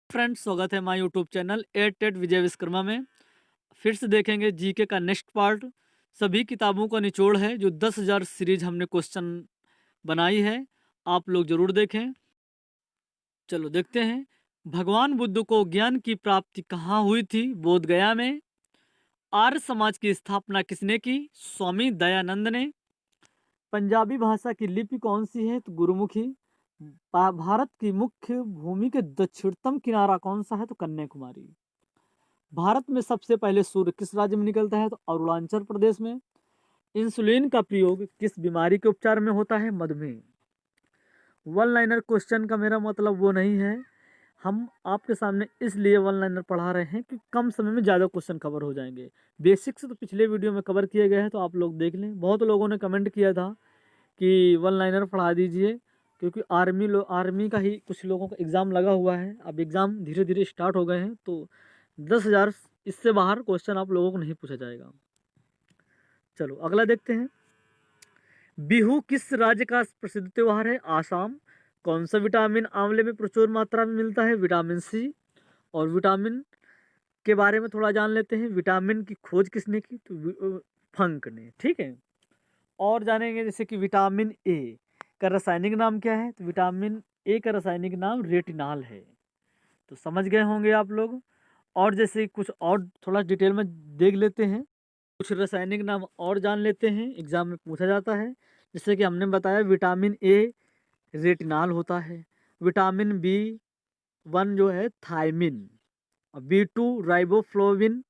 Friends, स्वागत है हमारे यूट्यूब चैनल एट टेट विजय विश्वकर्मा में। फिर से देखेंगे जीके का नेक्स्ट पार्ट। सभी किताबों का निचोड़ है जो 10,000 सीरीज हमने क्वेश्चन बनाई है, आप लोग जरूर देखें। चलो देखते हैं। भगवान बुद्ध को ज्ञान की प्राप्ति कहाँ हुई थी? बोध गया में। आर्य समाज की स्थापना किसने की? स्वामी दयानंद ने। पंजाबी भाषा की लिपि कौन सी है? तो गुरुमुखी। भारत की मुख्य भूमि के दक्षिणतम किनारा कौन सा है? तो कन्याकुमारी। भारत में सबसे पहले सूर्य किस राज्य में निकलता है? तो अरुणाचल प्रदेश में। इंसुलिन का प्रयोग किस बीमारी के उपचार में होता है? मधुमेह। वन लाइनर क्वेश्चन का मेरा मतलब वो नहीं है, हम आपके सामने इसलिए वन लाइनर पढ़ा रहे हैं कि कम समय में ज़्यादा क्वेश्चन कवर हो जाएंगे। बेसिक्स तो पिछले वीडियो में कवर किए गए हैं, तो आप लोग देख लें। बहुत लोगों ने कमेंट किया था कि वन लाइनर पढ़ा दीजिए, क्योंकि आर्मी का ही कुछ लोगों का एग्ज़ाम लगा हुआ है। अब एग्ज़ाम धीरे धीरे स्टार्ट हो गए हैं, तो 10,000 इससे बाहर क्वेश्चन आप लोगों को नहीं पूछा जाएगा। चलो अगला देखते हैं। बिहू किस राज्य का प्रसिद्ध त्योहार है? आसाम। कौन सा विटामिन आंवले में प्रचुर मात्रा में मिलता है? Vitamin C. और विटामिन के बारे में थोड़ा जान लेते हैं। विटामिन की खोज किसने की? तो फंक ने। ठीक है। और जानेंगे जैसे कि विटामिन ए का रासायनिक नाम क्या है? तो विटामिन ए का रासायनिक नाम रेटिनॉल है। तो समझ गए होंगे आप लोग। और जैसे कुछ और थोड़ा डिटेल में देख लेते हैं, कुछ रासायनिक नाम और जान लेते हैं, एग्जाम में पूछा जाता है। जैसे कि हमने बताया विटामिन ए रेटिनॉल होता है, विटामिन बी वन जो है थायमिन, बी टू राइबोफ्लोविन,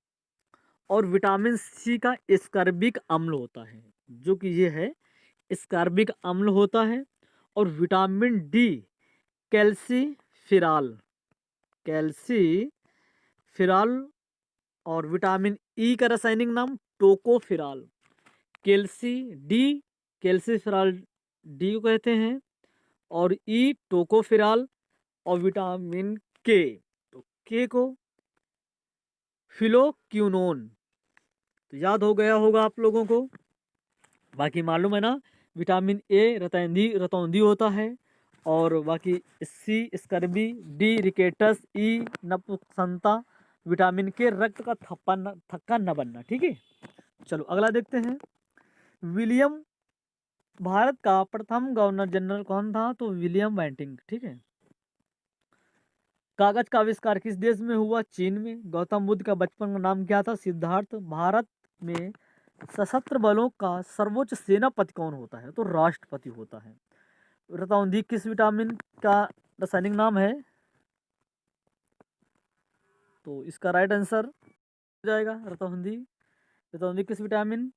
और विटामिन सी का स्कर्बिक अम्ल होता है, जो कि ये है स्कर्बिक अम्ल होता है। और विटामिन डी कैल्सीफिराल, कैल्सीफिराल। और विटामिन ई का रासायनिक नाम टोकोफिराल। कैल्सी डी, कैल्सीफिराल डी को कहते हैं, और ई टोकोफिराल। और विटामिन के, तो के को फिलोक्यूनोन। तो याद हो गया होगा आप लोगों को। बाकी मालूम है ना, विटामिन ए रतौंधी होता है, और बाकी सी स्कर्बी, डी रिकेटस, ई नपुंसकता, विटामिन के रक्त का थक्का न बनना। ठीक है। चलो अगला देखते हैं। विलियम भारत का प्रथम गवर्नर जनरल कौन था? तो विलियम बेंटिंक। ठीक है। कागज का आविष्कार किस देश में हुआ? चीन में। गौतम बुद्ध का बचपन का नाम क्या था? सिद्धार्थ। भारत में सशस्त्र बलों का सर्वोच्च सेनापति कौन होता है? तो राष्ट्रपति होता है। रतौंधी किस विटामिन का रासायनिक नाम है? तो इसका राइट आंसर हो जाएगा रतौंधी। रतौंधी किस विटामिन?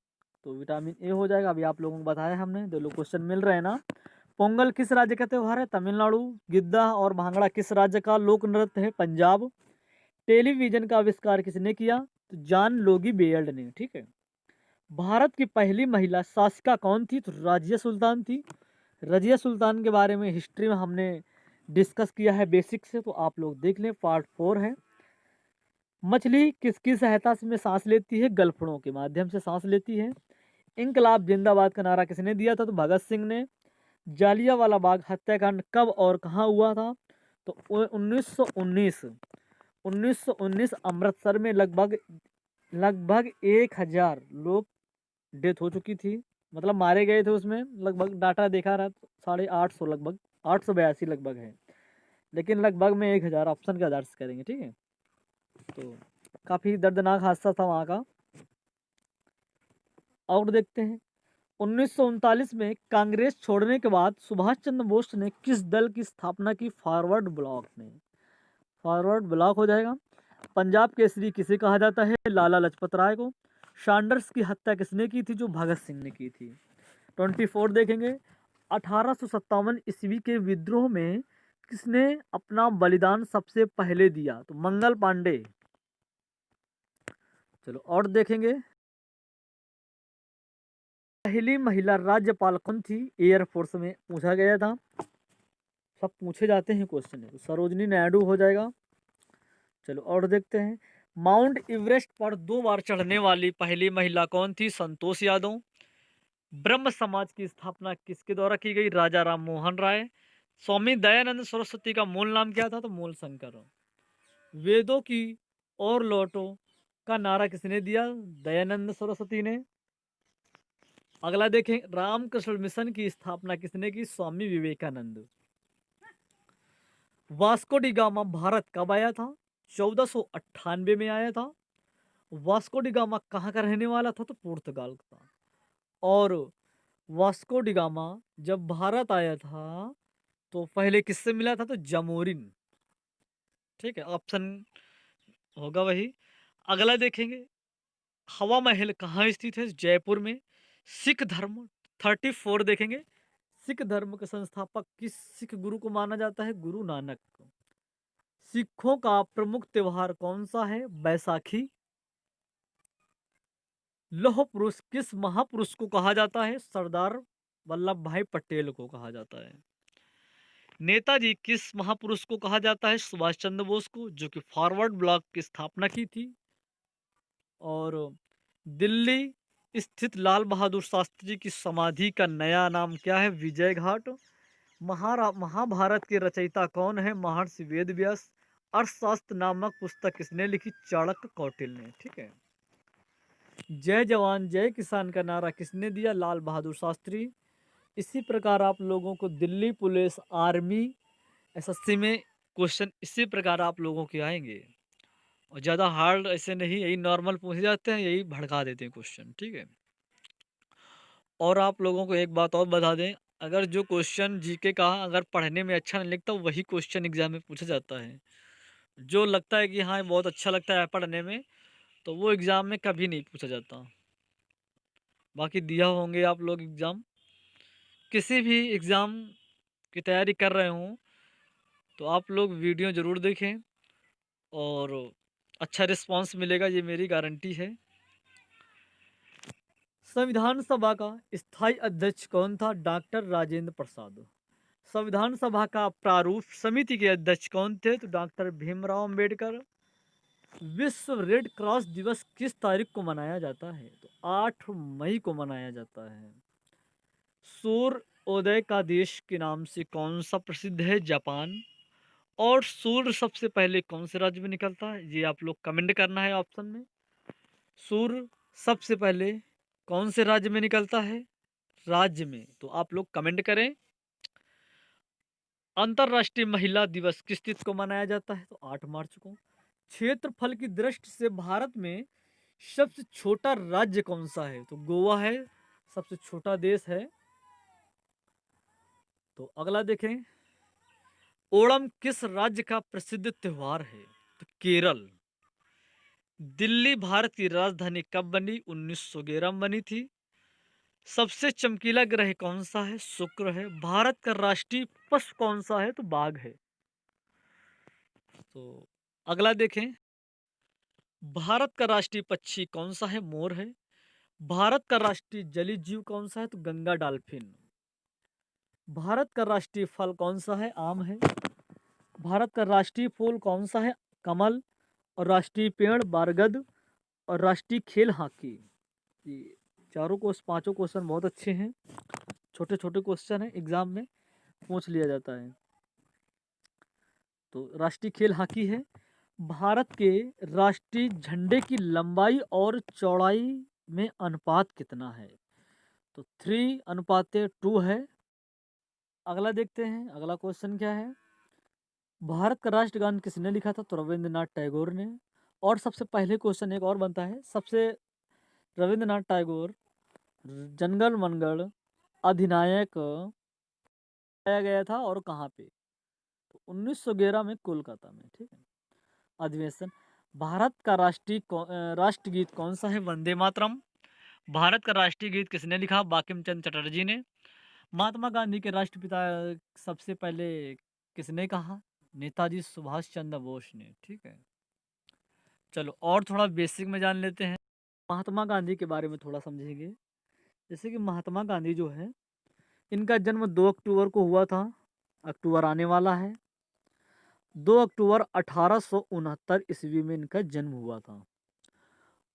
तो विटामिन ए हो जाएगा। अभी आप लोगों को बताया हमने, दो लोग क्वेश्चन मिल रहे हैं ना। पोंगल किस राज्य का त्योहार है? तमिलनाडु। गिद्दा और भांगड़ा किस राज्य का लोक नृत्य है? पंजाब। टेलीविजन का आविष्कार किसने किया? तो जॉन लोगी बेयर्ड ने। ठीक है। भारत की पहली महिला शासिका कौन थी? तो रजिया सुल्तान थी। रजिया सुल्तान के बारे में हिस्ट्री में हमने डिस्कस किया है बेसिक से, तो आप लोग देख लें, पार्ट 4 है। मछली किसकी सहायता से में सांस लेती है? गलफड़ों के माध्यम से सांस लेती है। इनकलाब जिंदाबाद का नारा किसने दिया था? तो भगत सिंह ने। जालियांवाला बाग हत्याकांड कब और कहाँ हुआ था? तो 1919। 1919 अमृतसर में लगभग लगभग 1,000 लोग डेथ हो चुकी थी, मतलब मारे गए थे उसमें। लगभग डाटा देखा रहा तो 850, लगभग 882 लगभग है, लेकिन लगभग में 1,000 ऑप्शन के आधार से करेंगे। ठीक है। तो काफ़ी दर्दनाक हादसा था वहाँ का। और देखते हैं। 1939 में कांग्रेस छोड़ने के बाद सुभाष चंद्र बोस ने किस दल की स्थापना की? फॉरवर्ड ब्लॉक ने। फॉरवर्ड ब्लॉक हो जाएगा। पंजाब केसरी किसे कहा जाता है? लाला लाजपत राय को। सैंडर्स की हत्या किसने की थी? जो भगत सिंह ने की थी। 24 देखेंगे। 1857 ईस्वी के विद्रोह में किसने अपना बलिदान सबसे पहले दिया? तो मंगल पांडे। चलो और देखेंगे। पहली महिला राज्यपाल कौन थी? एयरफोर्स में पूछा गया था, सब पूछे जाते हैं क्वेश्चन। तो सरोजनी नायडू हो जाएगा। चलो और देखते हैं। माउंट एवरेस्ट पर 2 बार चढ़ने वाली पहली महिला कौन थी? संतोष यादव। ब्रह्म समाज की स्थापना किसके द्वारा की गई? राजा राम मोहन राय। स्वामी दयानंद सरस्वती का मूल नाम क्या था? तो मूल शंकर। वेदों की और लौटो का नारा किसने दिया? दयानंद सरस्वती ने। अगला देखें, रामकृष्ण मिशन की स्थापना किसने की? Swami Vivekananda. Vasco da Gama Bharat कब आया था? 1498 में आया था। वास्को डी गामा कहाँ का रहने वाला था? तो पुर्तगाल का था। और वास्को डी गामा जब भारत आया था तो पहले किससे मिला था? तो जमोरिन। ठीक है, ऑप्शन होगा वही। अगला देखेंगे, हवा महल कहाँ स्थित है? जयपुर में। सिख धर्म 34 देखेंगे, सिख धर्म के संस्थापक किस सिख गुरु को माना जाता है? गुरु नानक को। सिखों का प्रमुख त्योहार कौन सा है? बैसाखी। लौह पुरुष किस महापुरुष को कहा जाता है? सरदार वल्लभ भाई पटेल को कहा जाता है। नेताजी किस महापुरुष को कहा जाता है? सुभाष चंद्र बोस को, जो कि फॉरवर्ड ब्लॉक की स्थापना की थी। और दिल्ली स्थित लाल बहादुर शास्त्री की समाधि का नया नाम क्या है? विजय घाट। महाभारत के रचयिता कौन है? महर्षि वेद व्यास। अर्थशास्त्र नामक पुस्तक किसने लिखी? चाणक्य कौटिल्य ने। ठीक है। जय जवान जय किसान का नारा किसने दिया? लाल बहादुर शास्त्री। इसी प्रकार आप लोगों को दिल्ली पुलिस, आर्मी, एसएससी में क्वेश्चन इसी प्रकार आप लोगों के आएंगे। और ज़्यादा हार्ड ऐसे नहीं, यही नॉर्मल पूछे जाते हैं, यही भड़का देते हैं क्वेश्चन। ठीक है। और आप लोगों को एक बात और बता दें, अगर जो क्वेश्चन जीके का अगर पढ़ने में अच्छा नहीं लगता वही क्वेश्चन एग्जाम में पूछा जाता है। जो लगता है कि हाँ ये बहुत अच्छा लगता है पढ़ने में, तो वो एग्ज़ाम में कभी नहीं पूछा जाता। बाकी दिया होंगे आप लोग एग्ज़ाम, किसी भी एग्ज़ाम की तैयारी कर रहे हों तो आप लोग वीडियो ज़रूर देखें और अच्छा रिस्पांस मिलेगा, ये मेरी गारंटी है। संविधान सभा का स्थायी अध्यक्ष कौन था? डॉक्टर राजेंद्र प्रसाद। संविधान सभा का प्रारूप समिति के अध्यक्ष कौन थे? तो डॉक्टर भीमराव अंबेडकर। विश्व रेड क्रॉस दिवस किस तारीख को मनाया जाता है? तो 8 मई को मनाया जाता है। सूर्य उदय का देश के नाम से कौन सा प्रसिद्ध है? जापान। और सूर्य सबसे पहले कौन से राज्य में निकलता है? ये आप लोग कमेंट करना है ऑप्शन में। सूर्य सबसे पहले कौन से राज्य में निकलता है? राज्य में, तो आप लोग कमेंट करें। अंतर्राष्ट्रीय महिला दिवस किस तिथि को मनाया जाता है? तो 8 मार्च को। क्षेत्रफल की दृष्टि से भारत में सबसे छोटा राज्य कौन सा है? तो गोवा है, सबसे छोटा देश है। तो अगला देखें, ओणम किस राज्य का प्रसिद्ध त्योहार है? तो केरल। दिल्ली भारत की राजधानी कब बनी? 1911 में बनी थी। सबसे चमकीला ग्रह कौन सा है? शुक्र है। भारत का राष्ट्रीय पशु कौन सा है? तो बाघ है। तो अगला देखें, भारत का राष्ट्रीय पक्षी कौन सा है? मोर है। भारत का राष्ट्रीय जलीय जीव कौन सा है? तो गंगा डॉल्फिन। भारत का राष्ट्रीय फल कौन सा है? आम है। भारत का राष्ट्रीय फूल कौन सा है? कमल। और राष्ट्रीय पेड़ बरगद। और राष्ट्रीय खेल हॉकी। ये चारों को पांचों क्वेश्चन बहुत अच्छे हैं, छोटे छोटे क्वेश्चन है, एग्जाम में पूछ लिया जाता है। तो राष्ट्रीय खेल हॉकी है। भारत के राष्ट्रीय झंडे की लंबाई और चौड़ाई में अनुपात कितना है? तो 3:2 है। अगला देखते हैं, अगला क्वेश्चन क्या है। भारत का राष्ट्रगान किसने लिखा था? तो रविंद्रनाथ टैगोर ने। और सबसे पहले क्वेश्चन एक और बनता है, सबसे रविंद्रनाथ टैगोर जनगण मनगढ़ अधिनायक पाया गया था और कहाँ पे? तो 1911 में कोलकाता में। ठीक है। अधिवेशन। भारत का राष्ट्रगीत कौन सा है? वंदे मातरम। भारत का राष्ट्रीय गीत किसने लिखा? बांकिम चंद्र चटर्जी ने। महात्मा गांधी के राष्ट्रपिता सबसे पहले किसने कहा? नेताजी सुभाष चंद्र बोस ने। ठीक है। चलो और थोड़ा बेसिक में जान लेते हैं, महात्मा गांधी के बारे में थोड़ा समझेंगे। जैसे कि महात्मा गांधी जो है, इनका जन्म 2 अक्टूबर को हुआ था। अक्टूबर आने वाला है। 2 अक्टूबर 1869 ईस्वी में इनका जन्म हुआ था।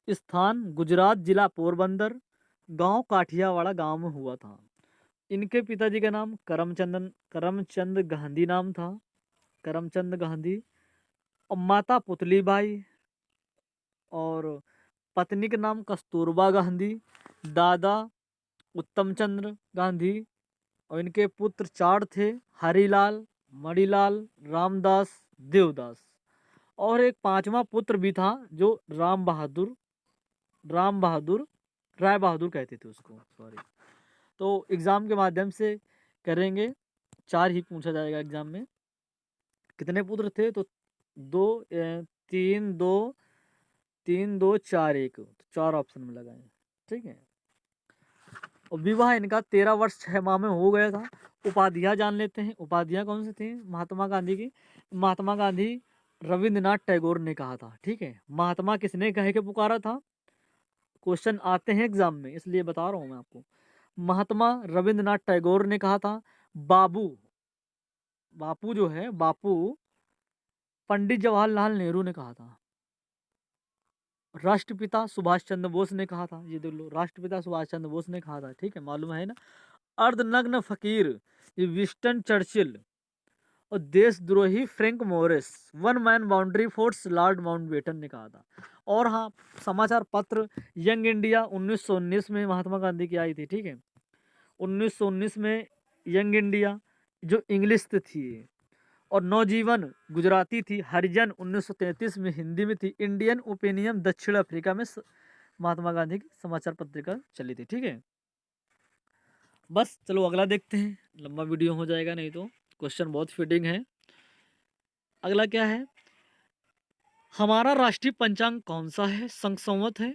स्थान गुजरात, जिला पोरबंदर, गांव काठियावाड़ा गांव में हुआ था। इनके पिताजी का नाम करमचंद गांधी नाम था। करमचंद गांधी। और माता पुतलीबाई, और पत्नी के नाम कस्तूरबा गांधी, दादा उत्तम चंद्र गांधी, और इनके पुत्र चार थे, हरिलाल, मणिलाल, रामदास, देवदास। और एक पांचवा पुत्र भी था जो राम बहादुर, राय बहादुर कहते थे उसको, सॉरी। तो एग्जाम के माध्यम से करेंगे, चार ही पूछा जाएगा एग्जाम में। कितने पुत्र थे? तो दो, तीन दो, तीन दो चार एक, तो चार ऑप्शन में लगाए, ठीक है। और विवाह इनका 13 वर्ष 6 माह में हो गया था। उपाधियां जान लेते हैं, उपाधियां कौन सी थी महात्मा गांधी की? महात्मा गांधी रविंद्रनाथ टैगोर ने कहा था, ठीक है। महात्मा किसने कह के पुकारा था? क्वेश्चन आते हैं एग्जाम में, इसलिए बता रहा हूं मैं आपको। महात्मा रविंद्रनाथ टैगोर ने कहा था। बाबू, बापू जो है, बापू पंडित जवाहरलाल नेहरू ने कहा था। राष्ट्रपिता सुभाष चंद्र बोस ने कहा था, ये देख लो, राष्ट्रपिता सुभाष चंद्र बोस ने कहा था, ठीक है, मालूम है ना। अर्धनग्न फकीर, ये विंस्टन चर्चिल। और देशद्रोही Frank Morris, one man boundary force Lord Mountbatten ने कहा था। और हाँ, समाचार पत्र यंग इंडिया 1919 में महात्मा गांधी की आई थी, ठीक है। 1919 में यंग इंडिया जो इंग्लिश से थी, और नवजीवन गुजराती थी। हरिजन 1933 में हिंदी में थी। इंडियन ओपिनियन दक्षिण अफ्रीका में महात्मा गांधी की समाचार पत्रिका चली थी, ठीक है। बस चलो अगला देखते हैं, लंबा वीडियो हो जाएगा नहीं तो, क्वेश्चन बहुत फिटिंग है। अगला क्या है? हमारा राष्ट्रीय पंचांग कौन सा है? संवत है।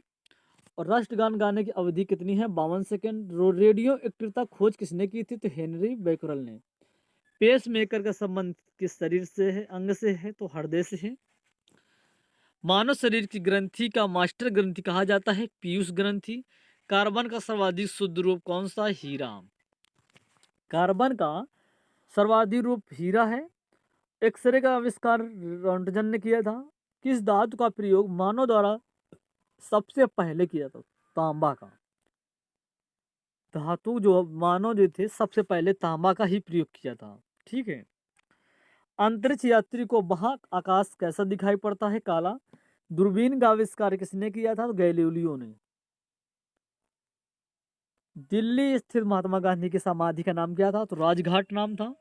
और राष्ट्रगान गाने की अवधि कितनी है? 52 सेकेंड। रेडियो एक्टिवता खोज किसने की थी? तो हेनरी बैकरल ने। पेस मेकर का संबंध किस शरीर से है? अंग से है, तो हृदय से है। मानव शरीर की ग्रंथि का मास्टर ग्रंथि कहा जाता है पीयूष ग्रंथि। कार्बन का सर्वाधिक शुद्ध रूप कौन सा? हीरा। कार्बन का सर्वाधिक रूप हीरा है। एक्सरे का आविष्कार रोंटगन ने किया था। किस धातु का प्रयोग मानव द्वारा सबसे पहले किया था? तांबा का। धातु जो मानव जो थे सबसे पहले तांबा का ही प्रयोग किया था, ठीक है। अंतरिक्ष यात्री को वहां आकाश कैसा दिखाई पड़ता है? काला। दूरबीन का आविष्कार किसने किया था? तो गैलीलियो ने। दिल्ली स्थित महात्मा गांधी की समाधि का नाम क्या था? तो राजघाट नाम था।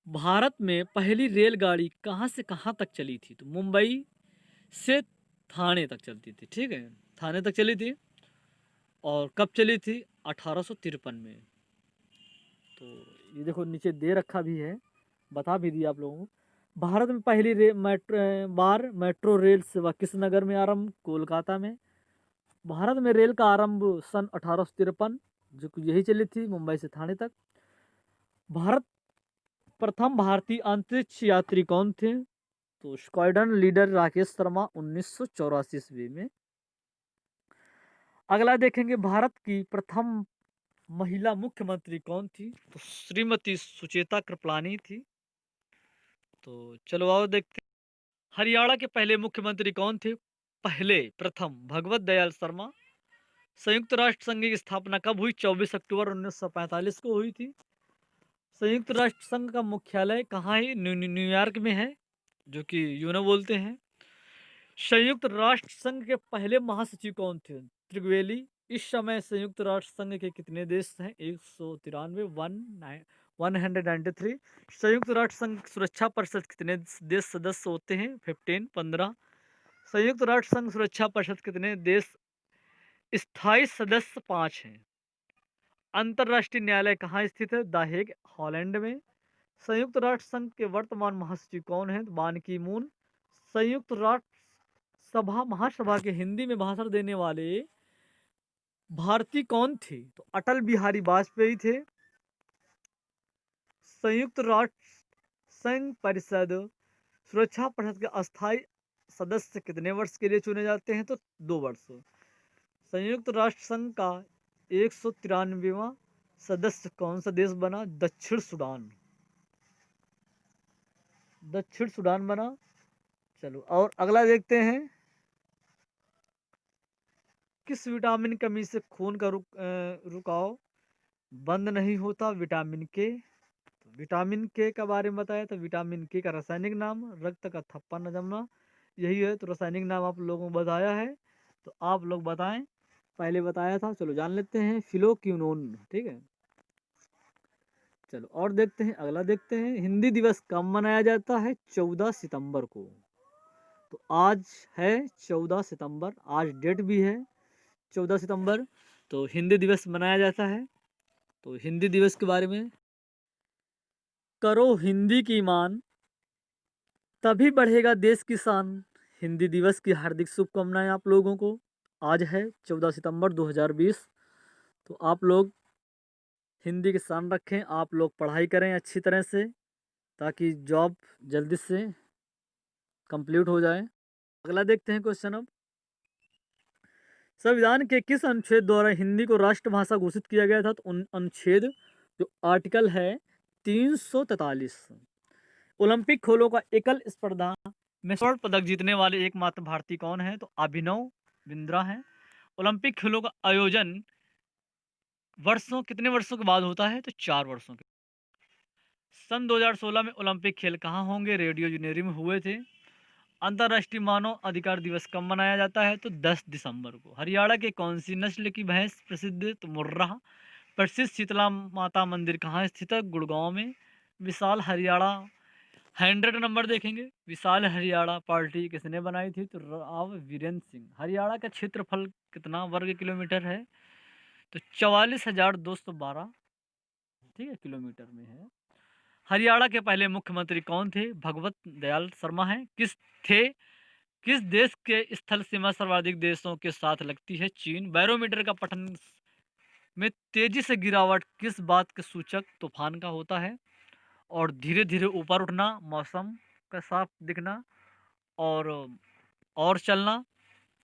भारत में पहली रेलगाड़ी कहाँ से कहाँ तक चली थी? तो मुंबई से थाने तक चलती थी, ठीक है, थाने तक चली थी। और कब चली थी? 1853 में। तो ये देखो नीचे दे रखा भी है, बता भी दिया आप लोगों को। भारत में पहली मेट्रो रेल सेवा किस नगर में आरंभ? कोलकाता में। भारत में रेल का आरंभ सन 1853, जो कि यही चली थी मुंबई से थाने तक। भारत प्रथम भारतीय अंतरिक्ष यात्री कौन थे? तो स्क्वाड्रन लीडर राकेश शर्मा 1984 ईस्वी में। अगला देखेंगे, भारत की प्रथम महिला मुख्यमंत्री कौन थी? तो श्रीमती सुचेता कृपलानी थी। तो चलो आओ देखते हैं। हरियाणा के पहले मुख्यमंत्री कौन थे? पहले प्रथम भगवत दयाल शर्मा। संयुक्त राष्ट्र संघ की स्थापना कब हुई? 24 अक्टूबर 1945 को हुई थी। संयुक्त राष्ट्र संघ का मुख्यालय कहाँ है? न्यूयॉर्क में है, जो कि यूनो बोलते हैं। संयुक्त राष्ट्र संघ के पहले महासचिव कौन थे? त्रिगवेली। इस समय संयुक्त राष्ट्र संघ के कितने देश हैं? 193, 193। संयुक्त राष्ट्र संघ सुरक्षा परिषद कितने देश सदस्य होते हैं? 15। संयुक्त राष्ट्र संघ सुरक्षा परिषद कितने देश स्थायी सदस्य? 5 हैं। अंतरराष्ट्रीय न्यायालय कहाँ स्थित है? द हेग, हॉलैंड में। संयुक्त राष्ट्र संघ के वर्तमान महासचिव कौन है? बान की मून। संयुक्त राष्ट्र सभा महासभा के हिंदी में भाषण देने वाले भारतीय कौन थे? तो अटल बिहारी वाजपेयी थे। संयुक्त राष्ट्र संघ परिषद सुरक्षा परिषद के अस्थायी सदस्य कितने वर्ष के लिए चुने जाते हैं? तो 2 वर्ष। संयुक्त राष्ट्र संघ का 193वां सदस्य कौन सा देश बना? दक्षिण सूडान। दक्षिण सूडान बना। चलो और अगला देखते हैं। किस विटामिन कमी से खून का रुकाव बंद नहीं होता? विटामिन के। तो विटामिन के का बारे में बताया, तो विटामिन के का रासायनिक नाम रक्त का थप्पा न जमना, यही है। तो रासायनिक नाम आप लोगों को बताया है, तो आप लोग बताएं। पहले बताया था, चलो जान लेते हैं। फिलोक्विनोन, ठीक है। चलो और देखते हैं, अगला देखते हैं। हिंदी दिवस कब मनाया जाता है? 14 सितंबर को। तो आज है 14 सितंबर, आज डेट भी है 14 सितंबर, तो हिंदी दिवस मनाया जाता है। तो हिंदी दिवस के बारे में, करो हिंदी की मान, तभी बढ़ेगा देश की शान। हिंदी दिवस की हार्दिक शुभकामनाएं आप लोगों को। आज है 14 सितंबर 2020। तो आप लोग हिंदी की शान रखें, आप लोग पढ़ाई करें अच्छी तरह से, ताकि जॉब जल्दी से कंप्लीट हो जाए। अगला देखते हैं क्वेश्चन अब। संविधान के किस अनुच्छेद द्वारा हिंदी को राष्ट्रभाषा घोषित किया गया था? तो अनुच्छेद जो आर्टिकल है 343। ओलंपिक खेलों का एकल स्पर्धा में स्वर्ण पदक जीतने वाले एकमात्र भारतीय कौन है? तो अभिनव बिंद्रा है। ओलंपिक खेलों का आयोजन कितने वर्षों के बाद होता है? तो 4 वर्षों के। सन 2016 में ओलंपिक खेल कहाँ होंगे? रियो डी जेनेरो में हुए थे। अंतर्राष्ट्रीय मानव अधिकार दिवस कब मनाया जाता है? तो 10 दिसंबर को। हरियाणा के कौन सी नस्ल की भैंस प्रसिद्ध? तो मुर्राह। प्रसिद्ध शीतला माता मंदिर कहाँ स्थित है? गुड़गांव में। विशाल हरियाणा 100 नंबर देखेंगे। विशाल हरियाणा पार्टी किसने बनाई थी? तो राव वीरेंद्र सिंह। हरियाणा का क्षेत्रफल कितना वर्ग किलोमीटर है? तो 44,212, ठीक है, किलोमीटर में है। हरियाणा के पहले मुख्यमंत्री कौन थे? भगवत दयाल शर्मा हैं। किस देश के स्थल सीमा सर्वाधिक देशों के साथ लगती है? चीन। बैरोमीटर का पठन में तेजी से गिरावट किस बात के सूचक तूफान का होता है? और धीरे धीरे ऊपर उठना, मौसम का साफ दिखना, और चलना।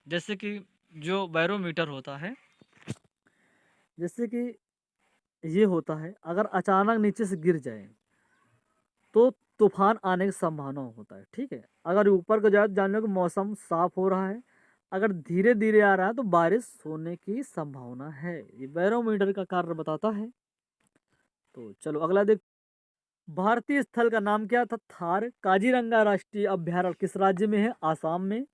जैसे कि जो बैरोमीटर होता है, जैसे कि ये होता है, अगर अचानक नीचे से गिर जाए तो तूफान आने की संभावना होता है, ठीक है। अगर ऊपर को जाए तो जान लो कि मौसम साफ हो रहा है। अगर धीरे धीरे आ रहा है तो बारिश होने की संभावना है। ये बैरोमीटर का कार्य बताता है। तो चलो अगला देख। भारतीय स्थल का नाम क्या था? थार। काजीरंगा राष्ट्रीय अभ्यारण्य किस राज्य में है? आसाम में।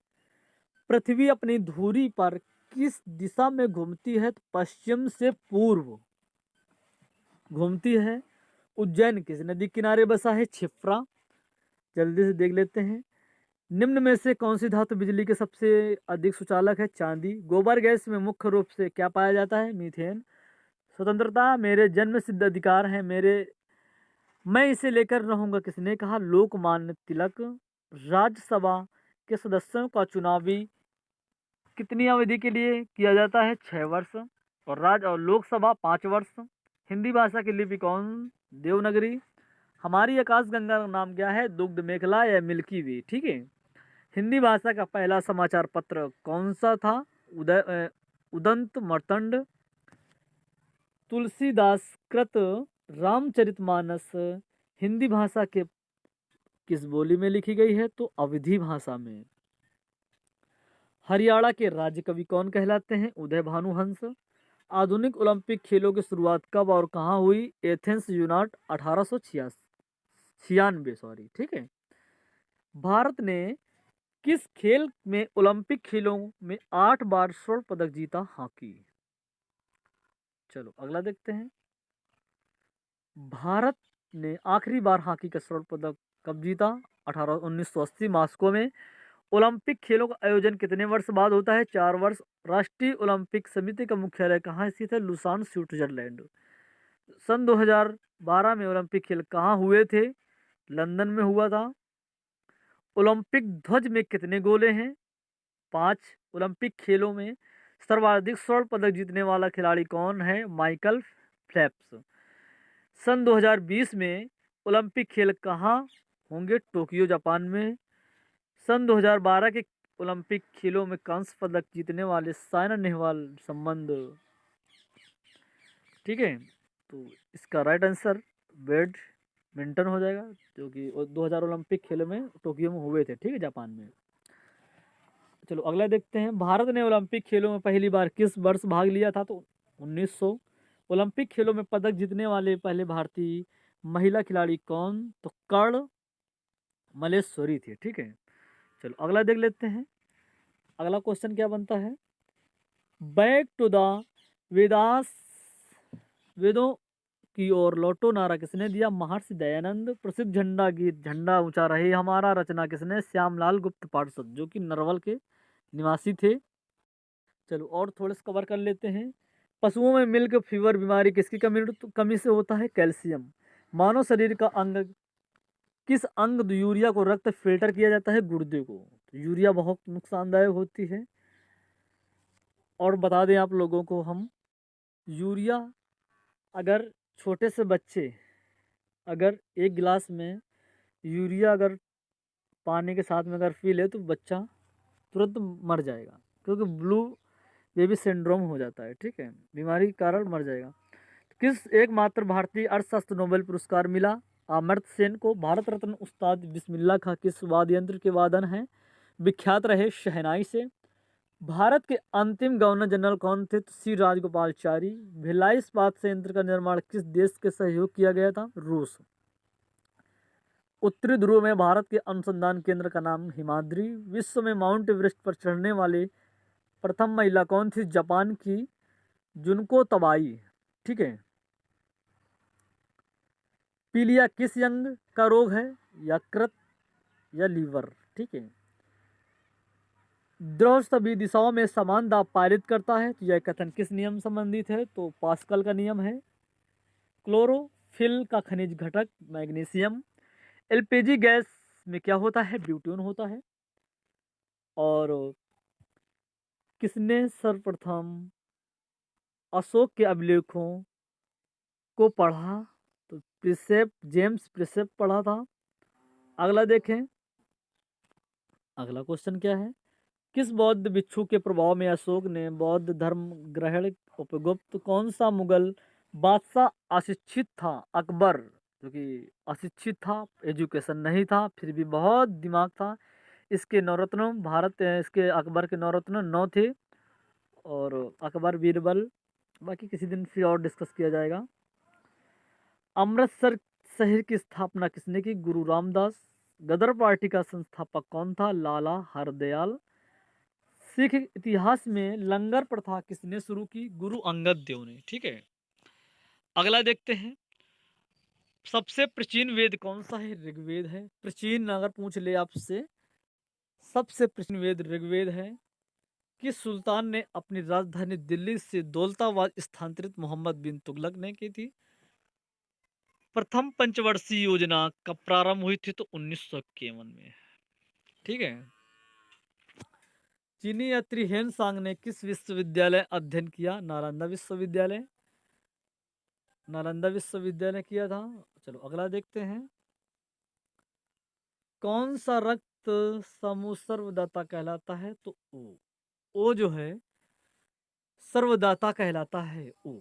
पृथ्वी अपनी धुरी पर किस दिशा में घूमती है? तो पश्चिम से पूर्व घूमती है। उज्जैन किस नदी किनारे बसा है? क्षिप्रा। जल्दी से देख लेते हैं। निम्न में से कौन सी धातु बिजली के सबसे अधिक सुचालक है? चांदी। गोबर गैस में मुख्य रूप से क्या पाया जाता है? मीथेन। स्वतंत्रता मेरे जन्म सिद्ध अधिकार है, मैं इसे लेकर रहूंगा, किसने कहा? लोकमान्य तिलक। राज्यसभा के सदस्यों का चुनावी कितनी अवधि के लिए किया जाता है? 6 वर्ष। और लोकसभा 5 वर्ष। हिंदी भाषा की लिपि कौन? देवनागरी। हमारी आकाशगंगा का नाम क्या है? दुग्ध मेखला या मिल्की वे, ठीक है। हिंदी भाषा का पहला समाचार पत्र कौन सा था? उदंत मर्तंड। तुलसीदास कृत रामचरितमानस हिंदी भाषा के किस बोली में लिखी गई है? तो अवधी भाषा में। हरियाणा के राज्य कवि कौन कहलाते हैं? उदय भानुहंस। आधुनिक ओलंपिक खेलों की शुरुआत कब और कहाँ हुई? एथेंस यूनाट 1896, सॉरी, ठीक है। भारत ने किस खेल में ओलंपिक खेलों में 8 बार स्वर्ण पदक जीता? हॉकी। चलो अगला देखते हैं। भारत ने आखिरी बार हॉकी का स्वर्ण पदक कब जीता? 1980 मॉस्को में। ओलंपिक खेलों का आयोजन कितने वर्ष बाद होता है? 4 वर्ष। राष्ट्रीय ओलंपिक समिति का मुख्यालय कहाँ स्थित है? Lausanne, Switzerland. सन 2012 में ओलंपिक खेल कहाँ हुए थे? लंदन में हुआ था। ओलंपिक ध्वज में कितने गोले हैं? 5। ओलंपिक खेलों में सर्वाधिक स्वर्ण पदक जीतने वाला खिलाड़ी कौन है? Michael Phelps. सन 2020 में ओलंपिक खेल कहाँ होंगे? टोक्यो, जापान में। सन 2012 के ओलंपिक खेलों में कांस्य पदक जीतने वाले साइना नेहवाल संबंध, ठीक है। तो इसका राइट आंसर बैडमिंटन हो जाएगा, जो कि 2000 ओलंपिक खेलों में टोक्यो में हुए थे, ठीक है, जापान में। चलो अगला देखते हैं। भारत ने ओलंपिक खेलों में पहली बार किस वर्ष भाग लिया था? तो 1900। ओलंपिक खेलों में पदक जीतने वाले पहले भारतीय महिला खिलाड़ी कौन? तो कर्ण मल्लेश्वरी थी। ठीक है, चलो अगला देख लेते हैं। अगला क्वेश्चन क्या बनता है? बैक टू द वेदास, वेदों की ओर लौटो नारा किसने दिया? महर्षि दयानंद। प्रसिद्ध झंडा गीत झंडा ऊंचा रहे हमारा रचना किसने? श्यामलाल गुप्त पार्षद, जो कि नरवल के निवासी थे। चलो और थोड़े से कवर कर लेते हैं। पशुओं में मिल्क फीवर बीमारी किसकी कमी से होता है? कैल्शियम। मानव शरीर का अंग, किस अंग यूरिया को रक्त फिल्टर किया जाता है? गुर्दे को। तो यूरिया बहुत नुकसानदायक होती है। और बता दें आप लोगों को हम, यूरिया अगर छोटे से बच्चे अगर एक गिलास में यूरिया अगर पानी के साथ में अगर पी ले तो बच्चा तुरंत मर जाएगा, क्योंकि ब्लू बेबी सिंड्रोम हो जाता है। ठीक है, बीमारी के कारण मर जाएगा। किस एकमात्र भारतीय अर्थशास्त्र नोबेल पुरस्कार मिला? अमर्त्य सेन को। भारत रत्न उस्ताद बिस्मिल्लाह खां किस वाद्य यंत्र के वादन हैं विख्यात रहे? शहनाई से। भारत के अंतिम गवर्नर जनरल कौन थे? तो सी राजगोपालचारी। भिलाई इस्पात संयंत्र का निर्माण किस देश के सहयोग किया गया था? रूस। उत्तरी ध्रुव में भारत के अनुसंधान केंद्र का नाम हिमाद्री। विश्व में माउंट एवरेस्ट पर चढ़ने वाली प्रथम महिला कौन थी? जापान की जुनको तबाई। ठीक है, पीलिया किस अंग का रोग है? यकृत या लीवर। ठीक है, द्रव सभी दिशाओं में समान दाब पारित करता है। तो यह कथन किस नियम संबंधित है? तो पास्कल का नियम है। क्लोरोफिल का खनिज घटक मैग्नीशियम। एलपीजी गैस में क्या होता है? ब्यूटेन होता है। और किसने सर्वप्रथम अशोक के अभिलेखों को पढ़ा? तो प्रिसेप, जेम्स प्रिसेप पढ़ा था। अगला देखें, अगला क्वेश्चन क्या है? किस बौद्ध भिक्षु के प्रभाव में अशोक ने बौद्ध धर्म ग्रहण? उपगुप्त। कौन सा मुगल बादशाह अशिक्षित था? अकबर, जो कि अशिक्षित था, एजुकेशन नहीं था, फिर भी बहुत दिमाग था। इसके नवरत्न भारत, इसके अकबर के नवरत्न 9 थे। और अकबर, बीरबल, बाकी किसी दिन फिर और डिस्कस किया जाएगा। अमृतसर शहर की स्थापना किसने की? गुरु रामदास। गदर पार्टी का संस्थापक कौन था? लाला हरदयाल। सिख इतिहास में लंगर प्रथा किसने शुरू की? गुरु अंगद देव ने। ठीक है, अगला देखते हैं। सबसे प्राचीन वेद कौन सा है? ऋग्वेद है। प्राचीन अगर पूछ ले आपसे, सबसे प्राचीन वेद ऋग्वेद है। किस सुल्तान ने अपनी राजधानी दिल्ली से दौलताबाद स्थानांतरित? मोहम्मद बिन तुगलक ने की थी। प्रथम पंचवर्षीय योजना कब प्रारंभ हुई थी? तो 1951 में। ठीक है, चीनी यात्री हेन सांग ने किस विश्वविद्यालय अध्ययन किया? नालंदा विश्वविद्यालय। नालंदा विश्वविद्यालय किया था। चलो अगला देखते हैं। कौन सा रक्त समूह सर्वदाता कहलाता है? तो ओ जो है सर्वदाता कहलाता है। ओ।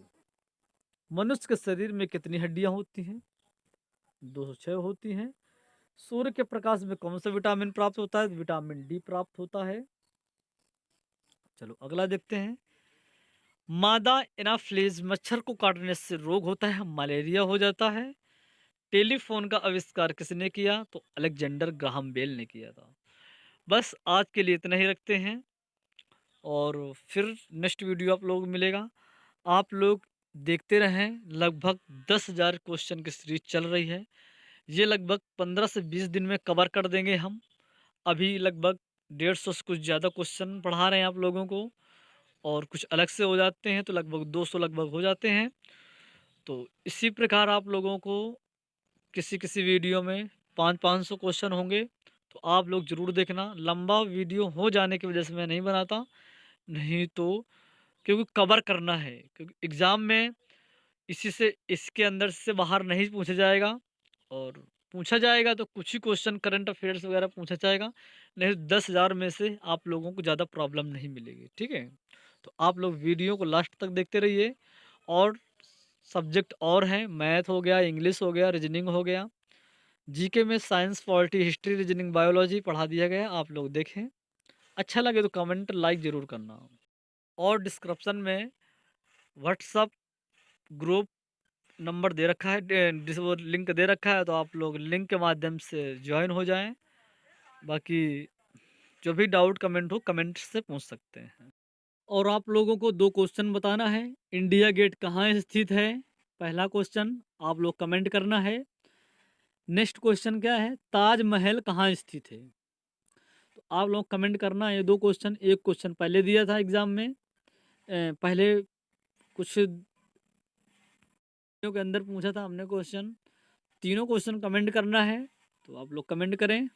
मनुष्य के शरीर में कितनी हड्डियां होती हैं? 206 होती हैं। सूर्य के प्रकाश में कौन सा विटामिन प्राप्त होता है? विटामिन डी प्राप्त होता है। चलो अगला देखते हैं। मादा एनाफ्लीज मच्छर को काटने से रोग होता है, मलेरिया हो जाता है। टेलीफोन का आविष्कार किसने किया? तो अलेक्जेंडर ग्राहम बेल ने किया था। बस आज के लिए इतना ही रखते हैं, और फिर नेक्स्ट वीडियो आप लोग मिलेगा। आप लोग देखते रहें। लगभग 10,000 क्वेश्चन की सीरीज चल रही है। ये लगभग 15 से 20 दिन में कवर कर देंगे हम। अभी लगभग 150 से कुछ ज़्यादा क्वेश्चन पढ़ा रहे हैं आप लोगों को, और कुछ अलग से हो जाते हैं तो लगभग 200 लगभग हो जाते हैं। तो इसी प्रकार आप लोगों को किसी किसी वीडियो में 500-500 क्वेश्चन होंगे, तो आप लोग ज़रूर देखना। लंबा वीडियो हो जाने की वजह से मैं नहीं बनाता, नहीं तो क्योंकि कवर करना है, क्योंकि एग्ज़ाम में इसी से इसके अंदर से बाहर नहीं पूछा जाएगा, और पूछा जाएगा तो कुछ ही क्वेश्चन करंट अफेयर्स वगैरह पूछा जाएगा, नहीं तो 10,000 में से आप लोगों को ज़्यादा प्रॉब्लम नहीं मिलेगी। ठीक है, तो आप लोग वीडियो को लास्ट तक देखते रहिए। और सब्जेक्ट और हैं, मैथ हो गया, इंग्लिश हो गया, रीजनिंग हो गया, जीके में science, polity, history, reasoning, biology पढ़ा दिया गया। आप लोग देखें, अच्छा लगे तो कमेंट लाइक ज़रूर करना। और डिस्क्रिप्शन में व्हाट्सअप ग्रुप नंबर दे रखा है, जिस वो लिंक दे रखा है, तो आप लोग लिंक के माध्यम से ज्वाइन हो जाएं। बाकी जो भी डाउट कमेंट हो, कमेंट से पूछ सकते हैं। और आप लोगों को 2 क्वेश्चन बताना है। इंडिया गेट कहाँ स्थित है? पहला क्वेश्चन आप लोग कमेंट करना है। नेक्स्ट क्वेश्चन क्या है? ताजमहल कहाँ स्थित है? तो आप लोग कमेंट करना है ये 2 क्वेश्चन। एक क्वेश्चन पहले दिया था एग्जाम में, पहले कुछ दिनों के अंदर पूछा था हमने क्वेश्चन। तीनों क्वेश्चन कमेंट करना है, तो आप लोग कमेंट करें।